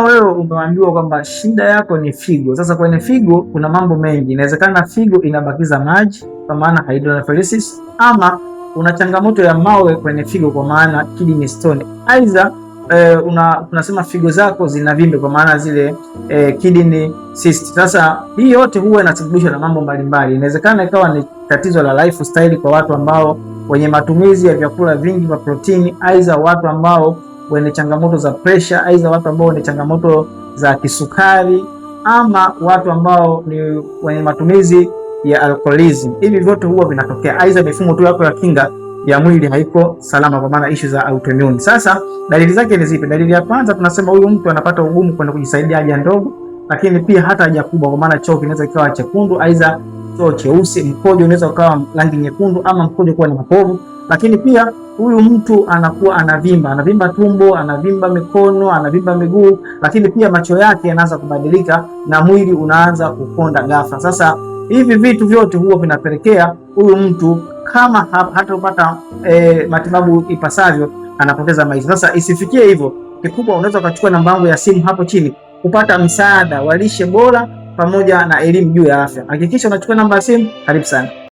Wewe umeambiwa kwamba shida yako ni figo. Sasa kwenye figo kuna mambo mengi. Inawezekana figo inabakiza maji kwa maana hydronephrosis, ama una changamoto ya mawe kwenye figo kwa maana kidney stone. Aidha tunasema figo zako zina vimbe kwa maana zile kidney cyst. Sasa hii yote huwa inasababishwa na mambo mbalimbali. Inawezekana ikawa ni tatizo la lifestyle kwa watu ambao wenye matumizi ya vyakula vingi vya protini, aidha watu ambao wenye changamoto za pressure, aidha watu ambao wenye changamoto za kisukari, ama watu ambao ni wenye matumizi ya alcoholism. Hivi vyote huwa vinatokea, aidha mifumo tu yako ya kinga ya mwili haiko salama, kwa maana issue za autoimmune. Sasa dalili zake ni zipi? Dalili ya kwanza tunasema huyu mtu anapata ugumu kwenda kujisaidia haja ndogo, lakini pia hata haja kubwa, kwa maana choo kinaweza kikawa chekundu, aidha choo cheusi, mkojo unaweza ukawa rangi nyekundu, ama mkojo kuwa ni mapovu. Lakini pia huyu mtu anakuwa anavimba tumbo, anavimba mikono, anavimba miguu, lakini pia macho yake yanaanza kubadilika na mwili unaanza kukonda ghafla. Sasa hivi vitu vyote huwa vinapelekea huyu mtu kama hatapata matibabu ipasavyo anapoteza maisha. Sasa isifikie hivyo. Kikubwa unaweza ukachukua namba yangu ya simu hapo chini kupata msaada wa lishe bora pamoja na elimu juu ya afya. Hakikisha unachukua namba ya simu. Karibu sana.